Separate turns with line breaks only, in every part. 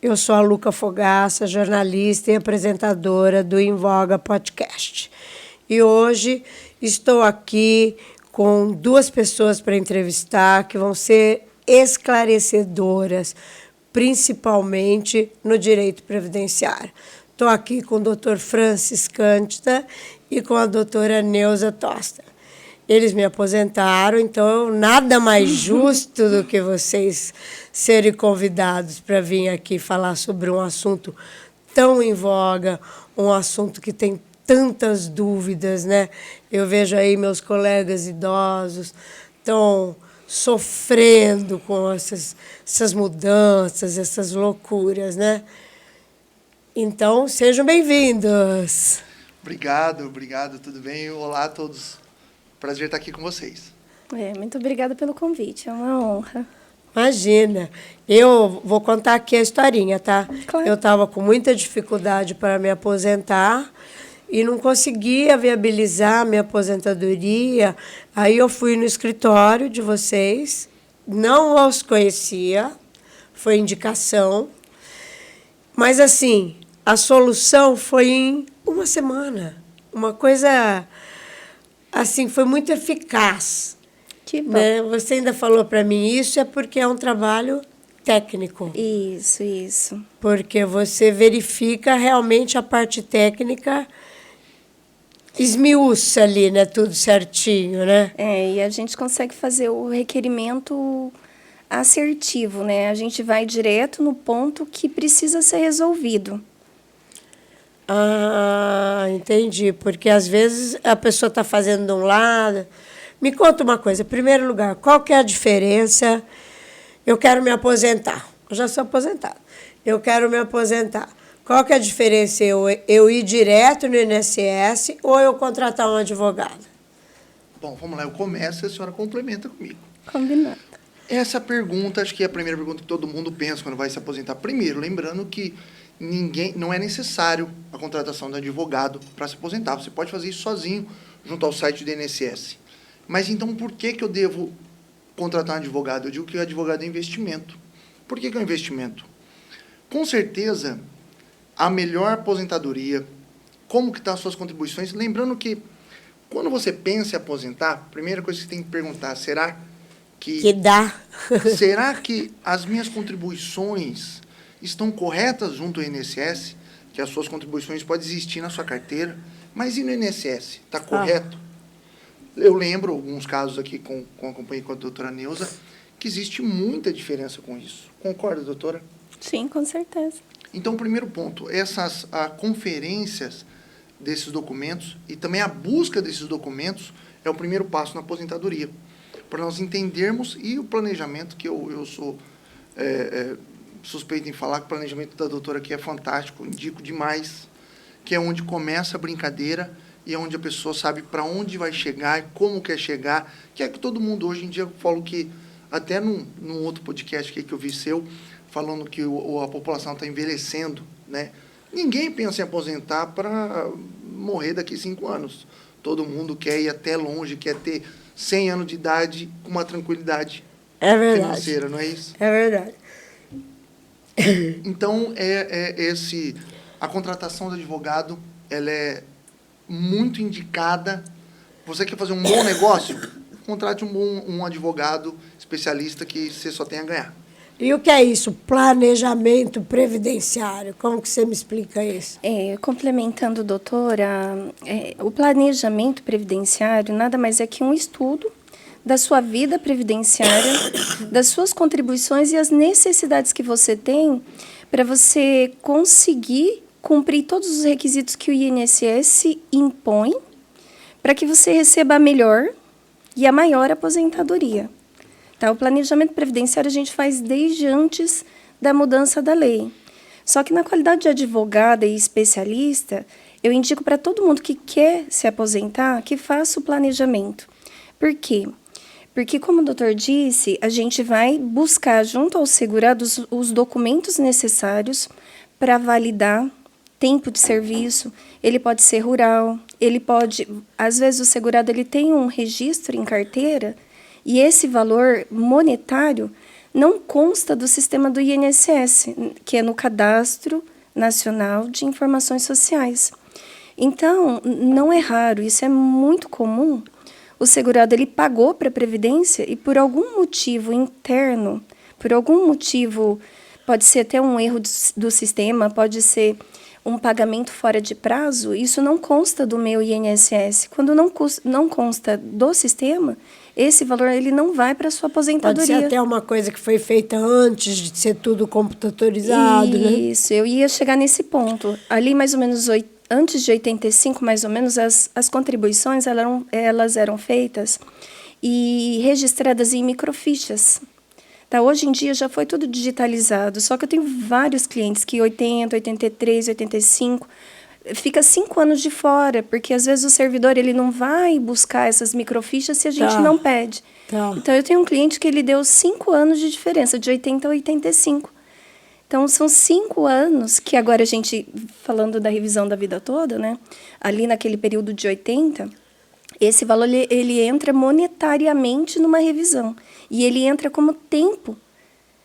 Eu sou a Luca Fogaça, jornalista e apresentadora do Em Voga Podcast. E hoje estou aqui com duas pessoas para entrevistar que vão ser esclarecedoras, principalmente no direito previdenciário. Estou aqui com o Dr. Francis Cândida e com a doutora Neuza Tosta. Eles me aposentaram, então nada mais justo do que vocês serem convidados para vir aqui falar sobre um assunto tão em voga, um assunto que tem tantas dúvidas, né? Eu vejo aí meus colegas idosos estão sofrendo com essas mudanças, essas loucuras, né? Então, sejam bem-vindos.
Obrigado, tudo bem? Olá a todos. Prazer estar aqui com vocês.
Muito obrigada pelo convite, é uma honra.
Imagina. Eu vou contar aqui a historinha, tá?
Claro.
Eu estava com muita dificuldade para me aposentar e não conseguia viabilizar a minha aposentadoria. Aí eu fui no escritório de vocês, não os conhecia, foi indicação. Mas, assim, a solução foi em uma semana. Uma coisa... assim, foi muito eficaz.
Que bom.
Né? Você ainda falou para mim, isso é porque é um trabalho técnico.
Isso.
Porque você verifica realmente a parte técnica, esmiuça ali, né? Tudo certinho, né?
E a gente consegue fazer o requerimento assertivo, né? A gente vai direto no ponto que precisa ser resolvido.
Ah, entendi. Porque, às vezes, a pessoa está fazendo de um lado... Me conta uma coisa. Em primeiro lugar, qual que é a diferença? Eu quero me aposentar. Eu já sou aposentada. Eu quero me aposentar. Qual que é a diferença? Eu ir direto no INSS ou eu contratar um advogado?
Bom, vamos lá. Eu começo e a senhora complementa comigo.
Combinado.
Essa pergunta, acho que é a primeira pergunta que todo mundo pensa quando vai se aposentar. Primeiro, lembrando que não é necessário a contratação de advogado para se aposentar. Você pode fazer isso sozinho, junto ao site do INSS. Mas, então, por que eu devo contratar um advogado? Eu digo que o advogado é investimento. Por que é um investimento? Com certeza, a melhor aposentadoria, como que estão as suas contribuições. Lembrando que, quando você pensa em aposentar, a primeira coisa que você tem que perguntar, será que
dá?
Será que as minhas contribuições estão corretas junto ao INSS? Que as suas contribuições podem existir na sua carteira, mas e no INSS? Está correto? Eu lembro alguns casos aqui, acompanhei com a doutora Neuza, que existe muita diferença com isso. Concorda, doutora?
Sim, com certeza.
Então, primeiro ponto, essas conferências desses documentos e também a busca desses documentos é o primeiro passo na aposentadoria, para nós entendermos, e o planejamento, que eu sou suspeito em falar que o planejamento da doutora aqui é fantástico, indico demais, que é onde começa a brincadeira e é onde a pessoa sabe para onde vai chegar, como quer chegar, que é que todo mundo hoje em dia, eu falo que, até num outro podcast que eu vi seu, falando que a população está envelhecendo, né? Ninguém pensa em aposentar para morrer daqui a 5 anos. Todo mundo quer ir até longe, quer ter 100 anos de idade com uma tranquilidade financeira, não é isso?
É verdade.
Então, a contratação do advogado, ela é muito indicada. Você quer fazer um bom negócio? Contrate um advogado especialista que você só tem a ganhar.
E o que é isso? Planejamento previdenciário. Como que você me explica isso?
Complementando, doutora, o planejamento previdenciário nada mais é que um estudo da sua vida previdenciária, das suas contribuições e as necessidades que você tem para você conseguir cumprir todos os requisitos que o INSS impõe para que você receba a melhor e a maior aposentadoria. Tá? O planejamento previdenciário a gente faz desde antes da mudança da lei. Só que na qualidade de advogada e especialista, eu indico para todo mundo que quer se aposentar que faça o planejamento. Por quê? Porque, como o doutor disse, a gente vai buscar junto ao segurado os documentos necessários para validar tempo de serviço. Ele pode ser rural, às vezes o segurado ele tem um registro em carteira e esse valor monetário não consta do sistema do INSS, que é no Cadastro Nacional de Informações Sociais. Então, não é raro, isso é muito comum. O segurado ele pagou para a Previdência e por algum motivo interno, por algum motivo, pode ser até um erro do sistema, pode ser um pagamento fora de prazo, isso não consta do meu INSS. Quando não consta do sistema, esse valor ele não vai para a sua aposentadoria.
Pode ser até uma coisa que foi feita antes de ser tudo computadorizado, né?
Isso, eu ia chegar nesse ponto. Ali, mais ou menos, antes de 85, mais ou menos, as contribuições elas eram feitas e registradas em microfichas. Tá, hoje em dia já foi tudo digitalizado, só que eu tenho vários clientes que 80, 83, 85, fica 5 anos de fora, porque às vezes o servidor ele não vai buscar essas microfichas se a gente não pede. Então, eu tenho um cliente que ele deu 5 anos de diferença, de 80 a 85. Então, são 5 anos que agora a gente, falando da revisão da vida toda, né? Ali naquele período de 80, esse valor ele entra monetariamente numa revisão. E ele entra como tempo,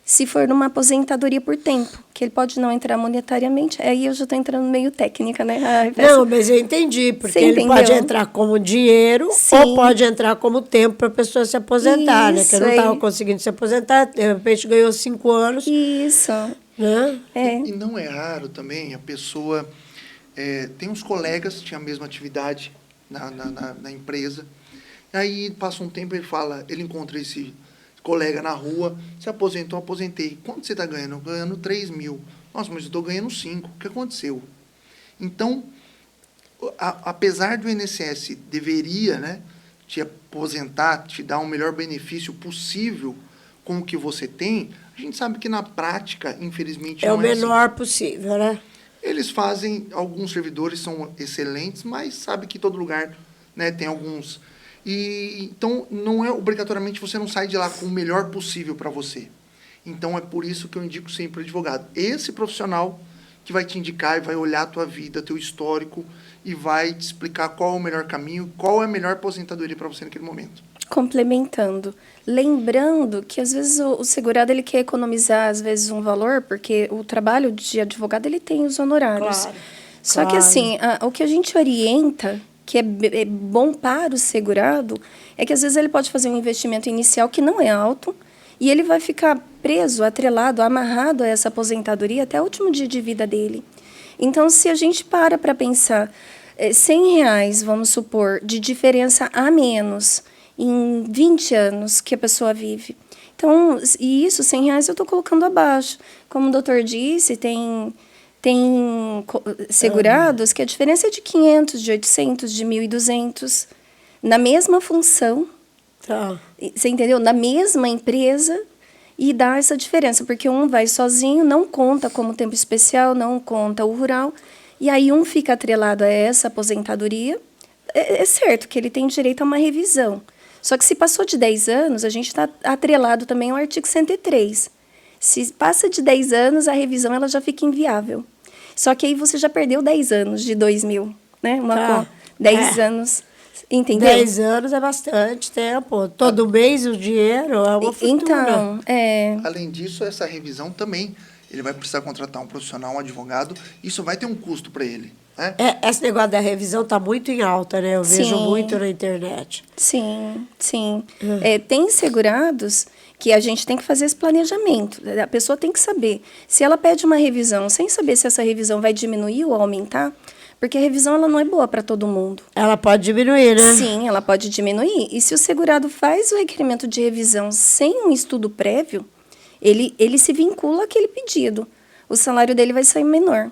se for numa aposentadoria por tempo, que ele pode não entrar monetariamente. Aí eu já estou entrando meio técnica, né?
Não, mas eu entendi, porque ele pode entrar como dinheiro ou pode entrar como tempo para a pessoa se aposentar, né? Que eu não estava conseguindo se aposentar, de repente ganhou 5 anos.
Isso.
Né?
E não é raro também a pessoa... tem uns colegas que tinham a mesma atividade na empresa, e aí passa um tempo ele encontra esse colega na rua, se aposentou, aposentei. Quanto você está ganhando? Eu ganhando 3 mil. Nossa, mas eu estou ganhando 5. O que aconteceu? Então, apesar do INSS deveria, né, te aposentar, te dar o melhor benefício possível com o que você tem, a gente sabe que na prática, infelizmente,
não é
o
menor possível, né?
Eles fazem, alguns servidores são excelentes, mas sabe que todo lugar, né, tem alguns... então, não é obrigatoriamente você não sai de lá com o melhor possível para você. Então, é por isso que eu indico sempre o advogado. Esse profissional que vai te indicar e vai olhar a tua vida, teu histórico, e vai te explicar qual é o melhor caminho, qual é a melhor aposentadoria para você naquele momento.
Complementando, lembrando que às vezes o segurado ele quer economizar às vezes um valor, porque o trabalho de advogado ele tem os honorários.
Claro,
Só que assim, o que a gente orienta, que é bom para o segurado, é que às vezes ele pode fazer um investimento inicial que não é alto e ele vai ficar preso, atrelado, amarrado a essa aposentadoria até o último dia de vida dele. Então, se a gente para pensar R$100, vamos supor, de diferença a menos em 20 anos que a pessoa vive. Então, e isso, R$100 eu estou colocando abaixo. Como o doutor disse, tem segurados que a diferença é de 500, de 800, de 1.200, na mesma função, você entendeu? Na mesma empresa, e dá essa diferença, porque um vai sozinho, não conta como tempo especial, não conta o rural, e aí um fica atrelado a essa aposentadoria. É certo que ele tem direito a uma revisão, só que se passou de 10 anos, a gente está atrelado também ao artigo 103. Se passa de 10 anos, a revisão ela já fica inviável. Só que aí você já perdeu 10 anos de 2000, né? 10 anos, entendeu?
10 anos é bastante tempo. Todo mês o dinheiro é uma fortuna.
Então,
Além disso, essa revisão também, ele vai precisar contratar um profissional, um advogado, isso vai ter um custo para ele. Né?
Esse negócio da revisão está muito em alta, né? Eu vejo muito na internet.
Sim. Tem segurados que a gente tem que fazer esse planejamento. A pessoa tem que saber. Se ela pede uma revisão sem saber se essa revisão vai diminuir ou aumentar, porque a revisão ela não é boa para todo mundo.
Ela pode diminuir, né?
Sim, ela pode diminuir. E se o segurado faz o requerimento de revisão sem um estudo prévio, ele se vincula àquele pedido. O salário dele vai sair menor.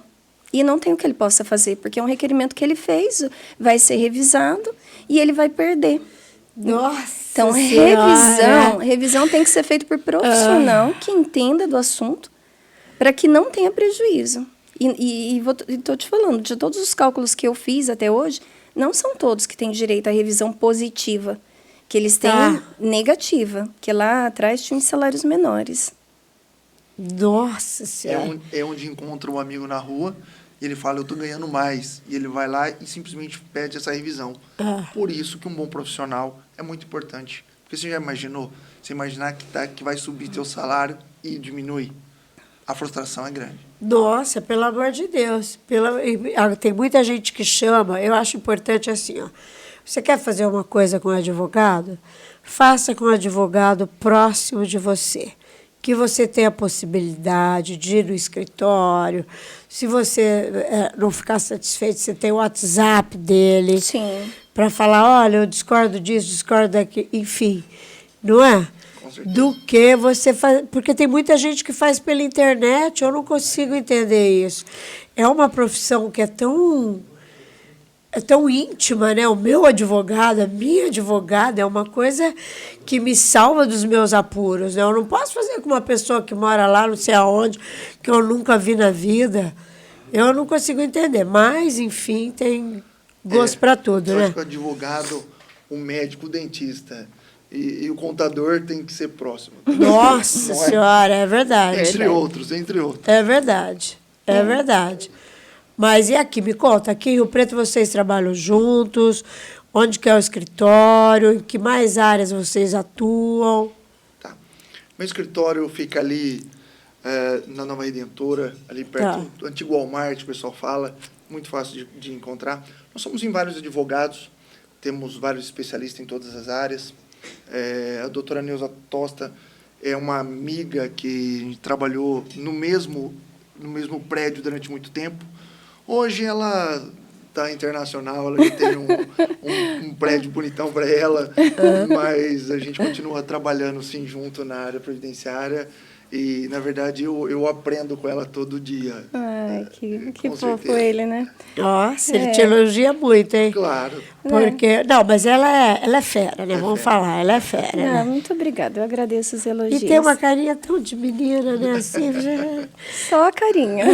E não tem o que ele possa fazer, porque é um requerimento que ele fez, vai ser revisado e ele vai perder.
Nossa
Então, revisão tem que ser feita por profissional que entenda do assunto para que não tenha prejuízo. E estou te falando, de todos os cálculos que eu fiz até hoje, não são todos que têm direito à revisão positiva, que eles têm negativa, que lá atrás tinham salários menores.
Nossa Senhora.
É onde encontra um amigo na rua e ele fala, eu estou ganhando mais. E ele vai lá e simplesmente pede essa revisão. Por isso que um bom profissional é muito importante. Porque você já imaginou, você imaginar que vai subir teu salário e diminui, a frustração é grande.
Nossa, pelo amor de Deus. Tem muita gente que chama, eu acho importante assim, ó. Você quer fazer uma coisa com um advogado? Faça com um advogado próximo de você. Que você tenha a possibilidade de ir no escritório. Se você não ficar satisfeito, você tem o WhatsApp dele.
Sim.
Para falar, olha, eu discordo disso, discordo daquilo, enfim. Não é? Do que você faz. Porque tem muita gente que faz pela internet, eu não consigo entender isso. É uma profissão que é tão íntima, né? O meu advogado, a minha advogada, é uma coisa que me salva dos meus apuros, né? Eu não posso fazer com uma pessoa que mora lá, não sei aonde, que eu nunca vi na vida. Eu não consigo entender. Mas, enfim, tem gosto para tudo,
eu
né?
acho que o advogado, o médico, o dentista e o contador tem que ser próximo.
Nossa
Não é?
Senhora, é verdade.
Entre outros.
É verdade, é verdade. Mas e aqui, me conta, aqui em Rio Preto vocês trabalham juntos? Onde que é o escritório? Em que mais áreas vocês atuam?
Tá. Meu escritório fica ali na Nova Redentora, ali perto do antigo Walmart, o pessoal fala, muito fácil de encontrar. Nós somos em vários advogados, temos vários especialistas em todas as áreas. A doutora Neuza Tosta é uma amiga que a gente trabalhou no mesmo prédio durante muito tempo. Hoje ela está internacional, ela já tem um prédio bonitão para ela, mas a gente continua trabalhando sim junto na área previdenciária e, na verdade, eu aprendo com ela todo dia.
Ai, que fofo
certeza.
ele, né?
Nossa, ele te elogia muito, hein?
Claro.
Porque, não, mas ela é fera, né? Vamos falar, ela é fera, né?
Muito obrigada, eu agradeço os elogios.
E tem uma carinha tão de menina, né? Assim,
Só a carinha.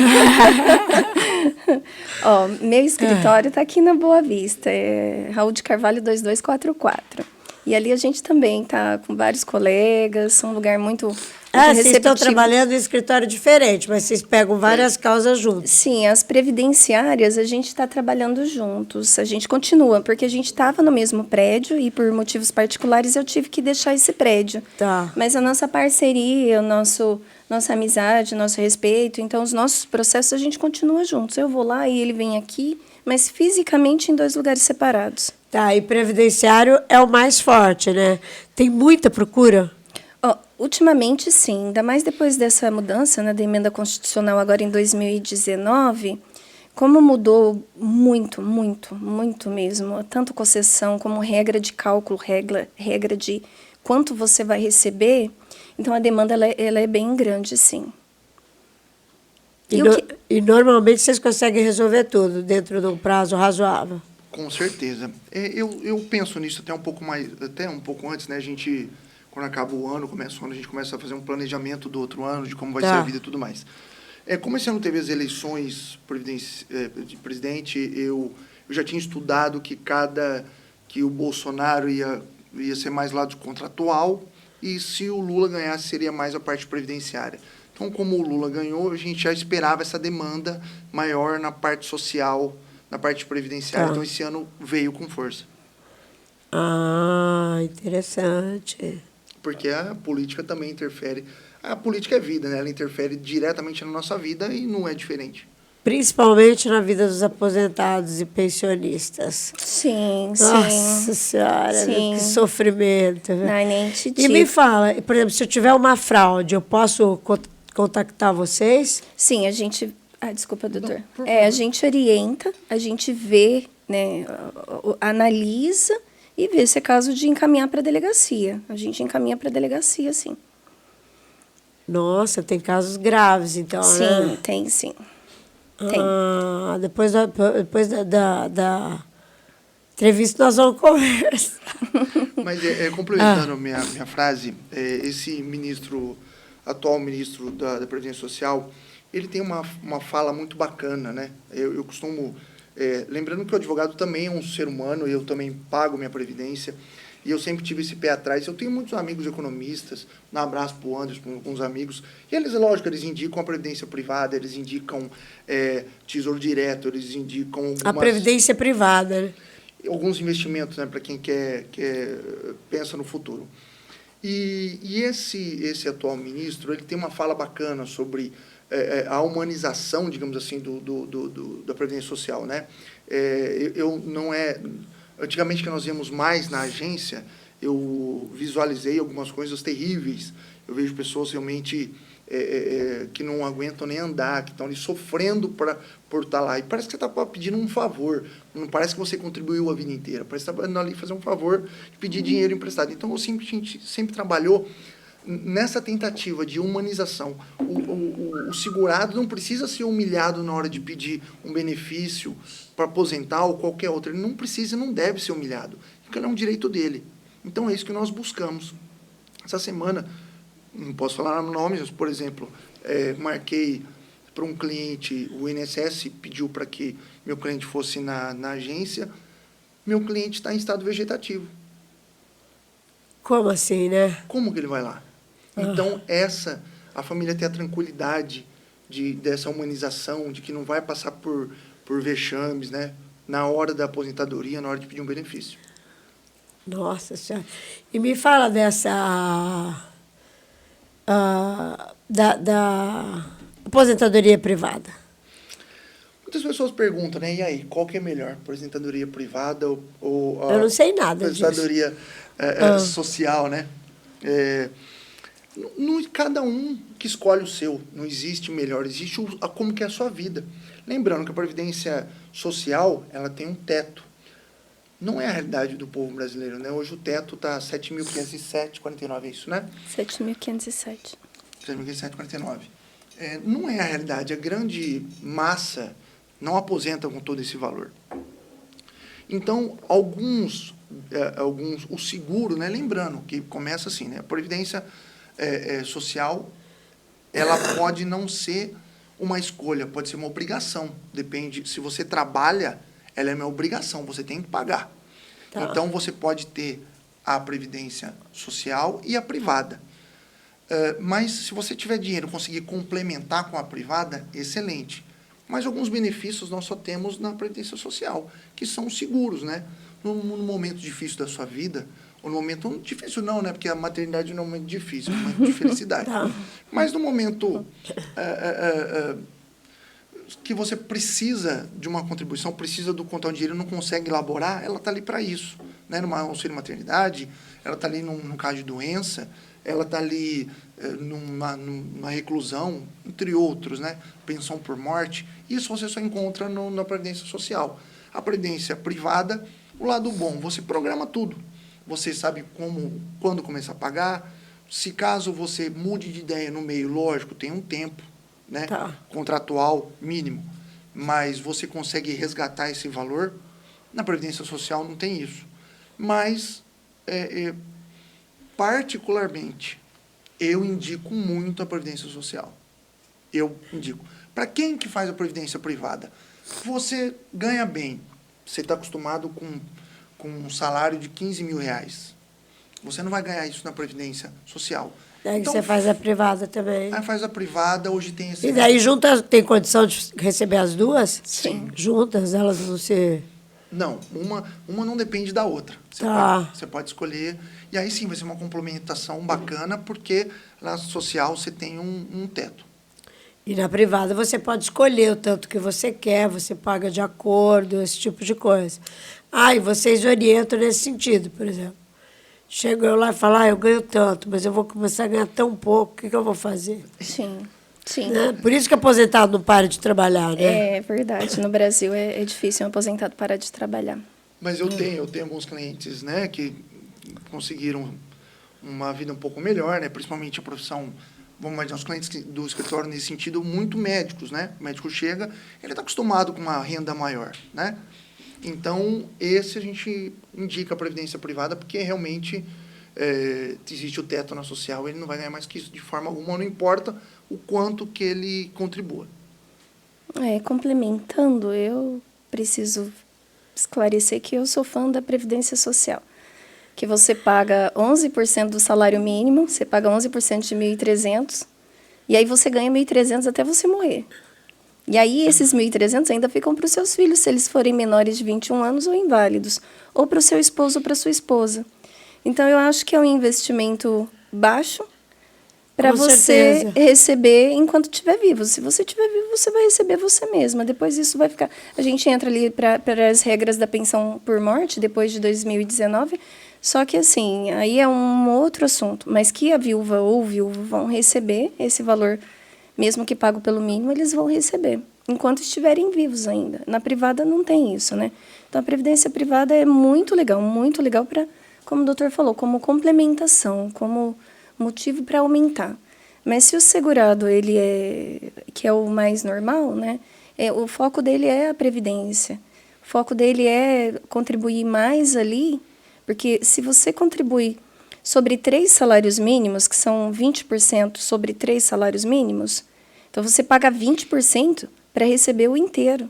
Ó, meu escritório está aqui na Boa Vista, é Raul de Carvalho 2244. E ali a gente também está com vários colegas, um lugar muito
vocês estão trabalhando em escritório diferente, mas vocês pegam várias causas juntos.
Sim, as previdenciárias a gente está trabalhando juntos, a gente continua, porque a gente estava no mesmo prédio e por motivos particulares eu tive que deixar esse prédio.
Tá.
Mas a nossa parceria, nossa amizade, nosso respeito, então os nossos processos a gente continua juntos. Eu vou lá e ele vem aqui, mas fisicamente em 2 lugares separados.
Tá, e previdenciário é o mais forte, né? Tem muita procura?
Ultimamente, sim. Ainda mais depois dessa mudança, né, da emenda constitucional agora em 2019, como mudou muito, muito, muito mesmo, tanto concessão como regra de cálculo, regra de quanto você vai receber, então a demanda ela é bem grande, sim.
E normalmente vocês conseguem resolver tudo dentro de um prazo razoável?
Com certeza. Eu penso nisso até um pouco antes, né? A gente, quando acaba o ano, começa o ano, a gente começa a fazer um planejamento do outro ano, de como vai ser a vida e tudo mais. Como esse ano teve as eleições de presidente, eu já tinha estudado que o Bolsonaro ia ser mais lado contratual e se o Lula ganhasse seria mais a parte previdenciária. Então, como o Lula ganhou, a gente já esperava essa demanda maior na parte social, na parte previdenciária. Então, esse ano veio com força.
Ah, interessante.
Porque a política também interfere. A política é vida, né? Ela interfere diretamente na nossa vida e não é diferente.
Principalmente na vida dos aposentados e pensionistas.
Sim,
Nossa Senhora,
sim.
Que sofrimento.
Ai, nem te digo.
E me fala, por exemplo, se eu tiver uma fraude, eu posso contactar vocês?
Sim, a gente... desculpa, doutor. A gente orienta, a gente vê, né, analisa e vê se é caso de encaminhar para a delegacia. A gente encaminha para a delegacia, sim.
Nossa, tem casos graves, então,
sim,
né?
Tem, sim. Tem.
Depois da entrevista nós vamos conversar.
Mas, complementando minha frase, esse atual ministro da Previdência Social, ele tem uma fala muito bacana, né? Eu costumo... lembrando que o advogado também é um ser humano, eu também pago minha previdência, e eu sempre tive esse pé atrás. Eu tenho muitos amigos economistas, um abraço para o Anderson, para alguns amigos, e eles, lógico, eles indicam a previdência privada, eles indicam tesouro direto, eles indicam...
A previdência privada, né?
Alguns investimentos, né, para quem pensa no futuro. E esse atual ministro, ele tem uma fala bacana sobre a humanização, digamos assim, da Previdência Social, né? Antigamente, que nós íamos mais na agência, eu visualizei algumas coisas terríveis. Eu vejo pessoas realmente que não aguentam nem andar, que estão ali sofrendo por estar lá. E parece que você está pedindo um favor. Não parece que você contribuiu a vida inteira. Parece que você está indo ali fazer um favor e pedir dinheiro emprestado. Então, a gente sempre trabalhou nessa tentativa de humanização. O segurado não precisa ser humilhado na hora de pedir um benefício para aposentar ou qualquer outro. Ele não precisa e não deve ser humilhado, porque é um direito dele. Então, é isso que nós buscamos. Essa semana, não posso falar nomes, mas, por exemplo, marquei para um cliente, o INSS pediu para que meu cliente fosse na agência, meu cliente está em estado vegetativo.
Como assim, né?
Como que ele vai lá? Então, a família tem a tranquilidade dessa humanização, de que não vai passar por vexames, né? Na hora da aposentadoria, na hora de pedir um benefício.
Nossa Senhora. E me fala dessa... da aposentadoria privada.
Muitas pessoas perguntam, né? E aí, qual que é melhor? Aposentadoria privada ou
Eu não sei nada
aposentadoria social, né? Cada um que escolhe o seu. Não existe melhor, existe como que é a sua vida. Lembrando que a Previdência Social, ela tem um teto. Não é a realidade do povo brasileiro, né? Hoje o teto está 7.507,49, é isso, né?
7.507.
7.507,49. Não é a realidade. A grande massa não aposenta com todo esse valor. Então, alguns o seguro, né? Lembrando que começa assim, né? A Previdência Social, ela pode não ser uma escolha, pode ser uma obrigação. Depende, se você trabalha, ela é uma obrigação, você tem que pagar. Tá. Então, você pode ter a Previdência Social e a privada. Mas, se você tiver dinheiro e conseguir complementar com a privada, excelente. Mas alguns benefícios nós só temos na Previdência Social, que são seguros, né? No momento difícil da sua vida, ou no momento difícil não, né? Porque a maternidade não é um momento difícil, é um momento de felicidade. Tá. Mas no momento que você precisa de uma contribuição, precisa do contar um dinheiro, não consegue elaborar, ela está ali para isso. Né? Numa auxílio maternidade, ela está ali num caso de doença, ela está ali numa reclusão, entre outros, né? Pensão por morte. Isso você só encontra na Previdência Social. A Previdência privada, o lado bom, você programa tudo. Você sabe quando começar a pagar. Se caso você mude de ideia no meio, lógico, tem um tempo, né? Tá. Contratual mínimo. Mas você consegue resgatar esse valor. Na Previdência Social não tem isso. Mas, particularmente, eu indico muito a Previdência Social. Eu indico. Para quem que faz a Previdência privada? Você ganha bem. Você está acostumado com um salário de R$15.000. Você não vai ganhar isso na Previdência Social.
Daí então, você faz a privada também.
Aí faz a privada, hoje tem esse...
E daí juntas, tem condição de receber as duas?
Sim.
Juntas, elas vão ser...
Não, uma não depende da outra. Você pode escolher. E aí sim vai ser uma complementação bacana, porque na social você tem um teto.
E na privada você pode escolher o tanto que você quer, você paga de acordo, esse tipo de coisa. E vocês orientam nesse sentido, por exemplo. Chego eu lá e falo, eu ganho tanto, mas eu vou começar a ganhar tão pouco, o que eu vou fazer?
Sim. Sim.
Né? Por isso que aposentado não para de trabalhar, né?
É verdade. No Brasil é difícil um aposentado parar de trabalhar.
Mas eu tenho alguns clientes, né, que conseguiram uma vida um pouco melhor, né? Principalmente a profissão, vamos imaginar, os clientes do escritório nesse sentido, muito médicos, né? O médico chega, ele está acostumado com uma renda maior, né? Então, esse a gente indica a previdência privada, porque realmente existe o teto na social, ele não vai ganhar mais que isso de forma alguma, não importa o quanto que ele contribua.
Complementando, eu preciso esclarecer que eu sou fã da Previdência Social, que você paga 11% do salário mínimo, você paga 11% de 1.300, e aí você ganha 1.300 até você morrer. E aí esses 1.300 ainda ficam para os seus filhos, se eles forem menores de 21 anos ou inválidos, ou para o seu esposo ou para a sua esposa. Então, eu acho que é um investimento baixo para
Com
você
certeza.
receber enquanto estiver vivo. Se você estiver vivo, você vai receber você mesma. Depois isso vai ficar... A gente entra ali para as regras da pensão por morte, depois de 2019, só que assim, aí é um outro assunto. Mas que a viúva ou o viúvo vão receber esse valor, mesmo que pago pelo mínimo, eles vão receber, enquanto estiverem vivos ainda. Na privada não tem isso, né? Então, a previdência privada é muito legal para, como o doutor falou, como complementação, como motivo para aumentar. Mas se o segurado, que é o mais normal, né? O foco dele é a previdência. O foco dele é contribuir mais ali, porque se você contribui sobre 3 salários mínimos, que são 20% sobre 3 salários mínimos, então você paga 20% para receber o inteiro.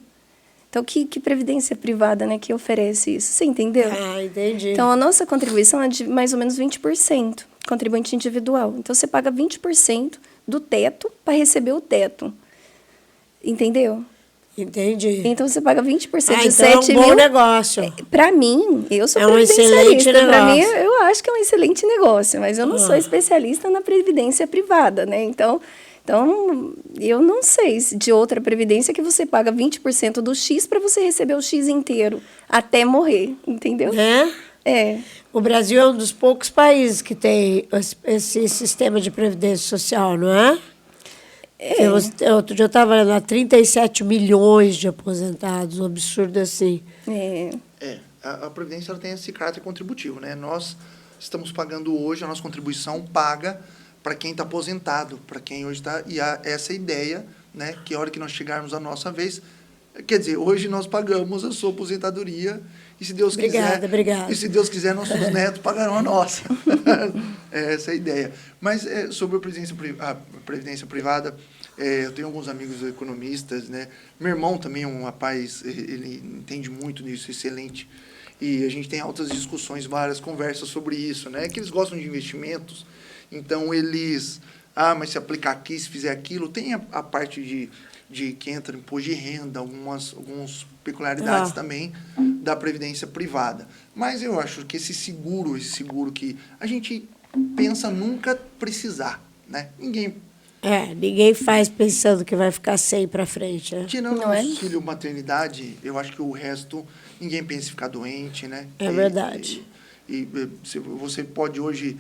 Então, que previdência privada, né, que oferece isso? Você entendeu?
Ah, entendi.
Então, a nossa contribuição é de mais ou menos 20%, contribuinte individual. Então, você paga 20% do teto para receber o teto. Entendeu?
Entendi.
Então, você paga 20% de
então
7
é um bom
mil.
negócio.
Para mim, eu sou
É um excelente
previdenciarista. Para mim,
negócio.
eu acho que é um excelente negócio, mas eu não sou especialista na previdência privada, né? Então, eu não sei de outra previdência que você paga 20% do X para você receber o X inteiro até morrer, entendeu? É.
O Brasil é um dos poucos países que tem esse sistema de previdência social, não é? Outro dia eu estava lendo, há 37 milhões de aposentados, um absurdo assim.
A Previdência ela tem esse caráter contributivo, né? Nós estamos pagando hoje, a nossa contribuição paga para quem está aposentado, para quem hoje está... E há essa ideia, né, que a hora que nós chegarmos à nossa vez... Quer dizer, hoje nós pagamos a sua aposentadoria e se Deus quiser...
Obrigada.
E se Deus quiser, nossos netos pagarão a nossa. Essa é a ideia. Mas sobre a previdência privada, eu tenho alguns amigos economistas, né? Meu irmão também é um rapaz, ele entende muito nisso, excelente. E a gente tem altas discussões, várias conversas sobre isso, né? Que eles gostam de investimentos, então eles... mas se aplicar aqui, se fizer aquilo, tem a parte de que entra imposto de renda, algumas peculiaridades também da previdência privada. Mas eu acho que esse seguro que a gente pensa nunca precisar, né?
Ninguém faz pensando que vai ficar sem para frente, né?
Tirando o auxílio maternidade, eu acho que o resto, ninguém pensa em ficar doente, né?
É verdade.
E você pode hoje...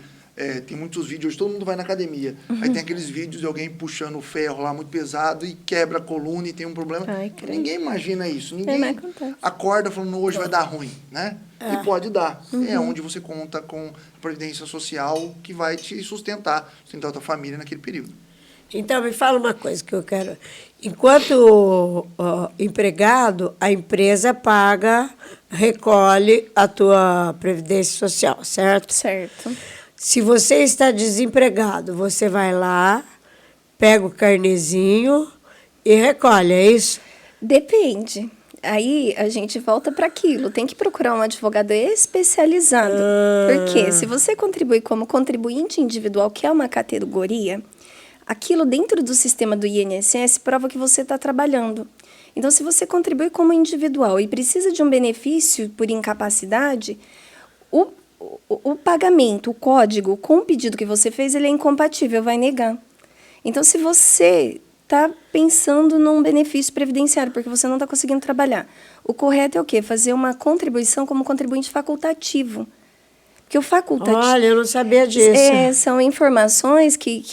tem muitos vídeos, hoje todo mundo vai na academia. Aí tem aqueles vídeos de alguém puxando o ferro lá muito pesado e quebra a coluna e tem um problema. Ninguém imagina isso. Ninguém acorda falando, hoje vai dar ruim, né? E pode dar. É onde você conta com previdência social que vai te sustentar a tua família naquele período.
Então, me fala uma coisa que eu quero. Enquanto empregado, a empresa recolhe a tua previdência social, certo?
Certo.
Se você está desempregado, você vai lá, pega o carnezinho e recolhe, é isso?
Depende. Aí a gente volta para aquilo. Tem que procurar um advogado especializado. Porque se você contribui como contribuinte individual, que é uma categoria, aquilo dentro do sistema do INSS prova que você está trabalhando. Então, se você contribui como individual e precisa de um benefício por incapacidade, o pagamento, o código com o pedido que você fez, ele é incompatível, vai negar. Então, se você está pensando num benefício previdenciário, porque você não está conseguindo trabalhar, o correto é o quê? Fazer uma contribuição como contribuinte facultativo. Porque o facultativo...
Olha, eu não sabia disso.
São informações que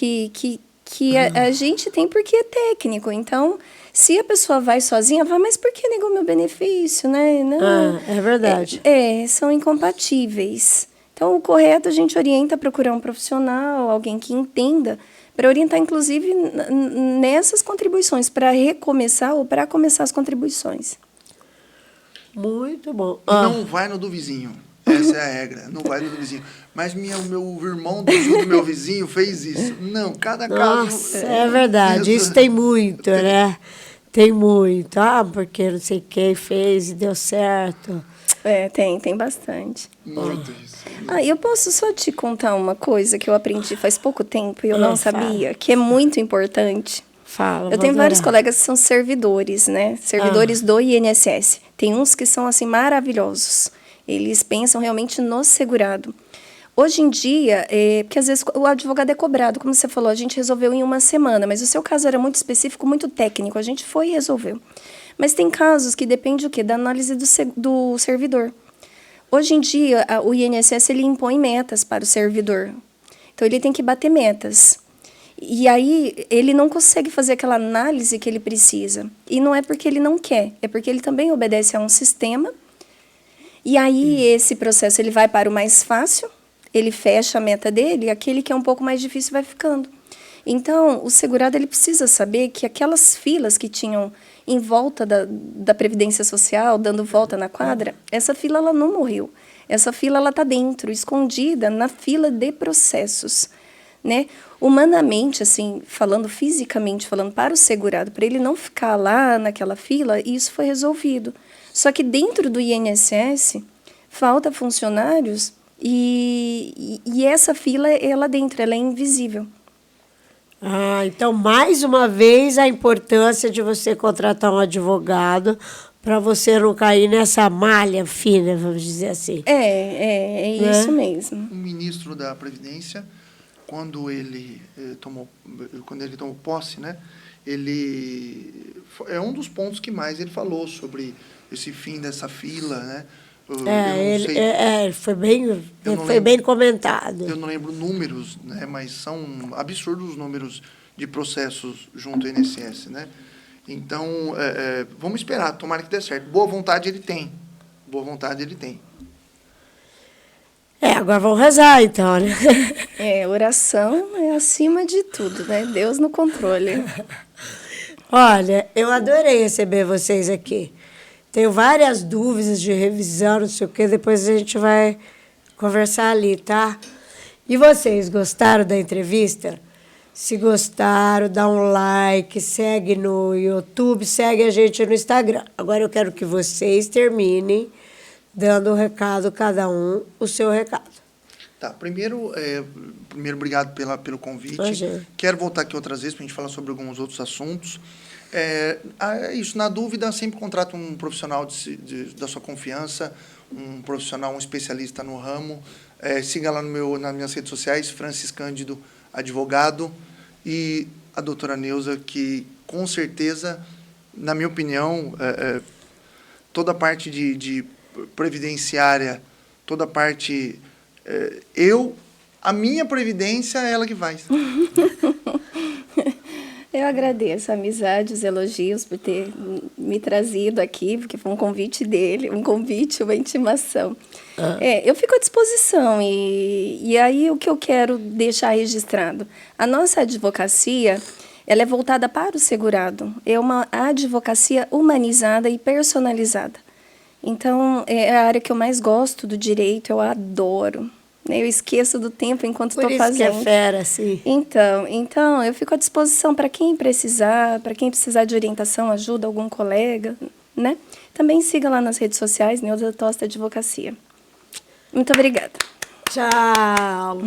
a gente tem porque é técnico. Então, se a pessoa vai sozinha, mas por que negou meu benefício, né? Não,
é verdade.
São incompatíveis. Então, o correto a gente orienta a procurar um profissional, alguém que entenda, para orientar, inclusive, nessas contribuições, para recomeçar ou para começar as contribuições.
Muito bom.
Não vai no do vizinho. Essa é a regra. Não vai no do vizinho. Mas meu irmão do meu vizinho fez isso. Não, cada caso...
Nossa, é verdade. Isso tem muito, né? Tem muito. Porque não sei quem fez e deu certo.
Tem bastante.
Muito isso.
Eu posso só te contar uma coisa que eu aprendi faz pouco tempo e eu não sabia, que é muito importante.
Fala.
Eu tenho vários colegas que são servidores, né? Servidores do INSS. Tem uns que são, assim, maravilhosos. Eles pensam realmente no segurado. Hoje em dia, porque às vezes o advogado é cobrado, como você falou, a gente resolveu em uma semana, mas o seu caso era muito específico, muito técnico, a gente foi e resolveu. Mas tem casos que depende o quê? Da análise do servidor. Hoje em dia, o INSS ele impõe metas para o servidor. Então, ele tem que bater metas. E aí, ele não consegue fazer aquela análise que ele precisa. E não é porque ele não quer, é porque ele também obedece a um sistema. E aí, esse processo ele vai para o mais fácil, ele fecha a meta dele, e aquele que é um pouco mais difícil vai ficando. Então, o segurado ele precisa saber que aquelas filas que tinham em volta da Previdência Social, dando volta na quadra, essa fila ela não morreu. Essa fila ela está dentro, escondida na fila de processos. Né? Humanamente, assim, falando, fisicamente falando, para o segurado, para ele não ficar lá naquela fila, isso foi resolvido. Só que dentro do INSS, falta funcionários e essa fila é lá dentro, ela é invisível.
Ah, então, mais uma vez, a importância de você contratar um advogado para você não cair nessa malha fina, vamos dizer assim.
É isso mesmo.
O ministro da Previdência, quando ele tomou posse, né, ele é um dos pontos que mais ele falou sobre esse fim dessa fila, né?
Foi bem comentado.
Eu não lembro números, né, mas são absurdos os números de processos junto ao INSS, né? Então, vamos esperar, tomara que dê certo. Boa vontade ele tem. Boa vontade ele tem.
Agora vamos rezar, então, né?
Oração é acima de tudo, né? Deus no controle.
Olha, eu adorei receber vocês aqui. Tenho várias dúvidas de revisão, não sei o quê, depois a gente vai conversar ali, tá? E vocês, gostaram da entrevista? Se gostaram, dá um like, segue no YouTube, segue a gente no Instagram. Agora eu quero que vocês terminem dando um recado, cada um, o seu recado.
Tá, primeiro obrigado pelo convite.
Imagina.
Quero voltar aqui outras vezes para a gente falar sobre alguns outros assuntos. É isso, na dúvida, sempre contrata um profissional da sua confiança, um profissional, um especialista no ramo. Siga lá nas minhas redes sociais, Francis Cândido Advogado, e a doutora Neuza, que, com certeza, na minha opinião, toda a parte de previdenciária, toda a parte... a minha previdência é ela que faz.
Eu agradeço a amizade, os elogios por ter me trazido aqui, porque foi um convite dele, uma intimação. Eu fico à disposição e aí o que eu quero deixar registrado. A nossa advocacia, ela é voltada para o segurado. É uma advocacia humanizada e personalizada. Então, é a área que eu mais gosto do direito, eu adoro. Eu esqueço do tempo enquanto estou fazendo.
Por isso que é fera, sim.
Então, eu fico à disposição para quem precisar de orientação, ajuda, algum colega, né? Também siga lá nas redes sociais, Neuza Tosta Advocacia. Muito obrigada.
Tchau.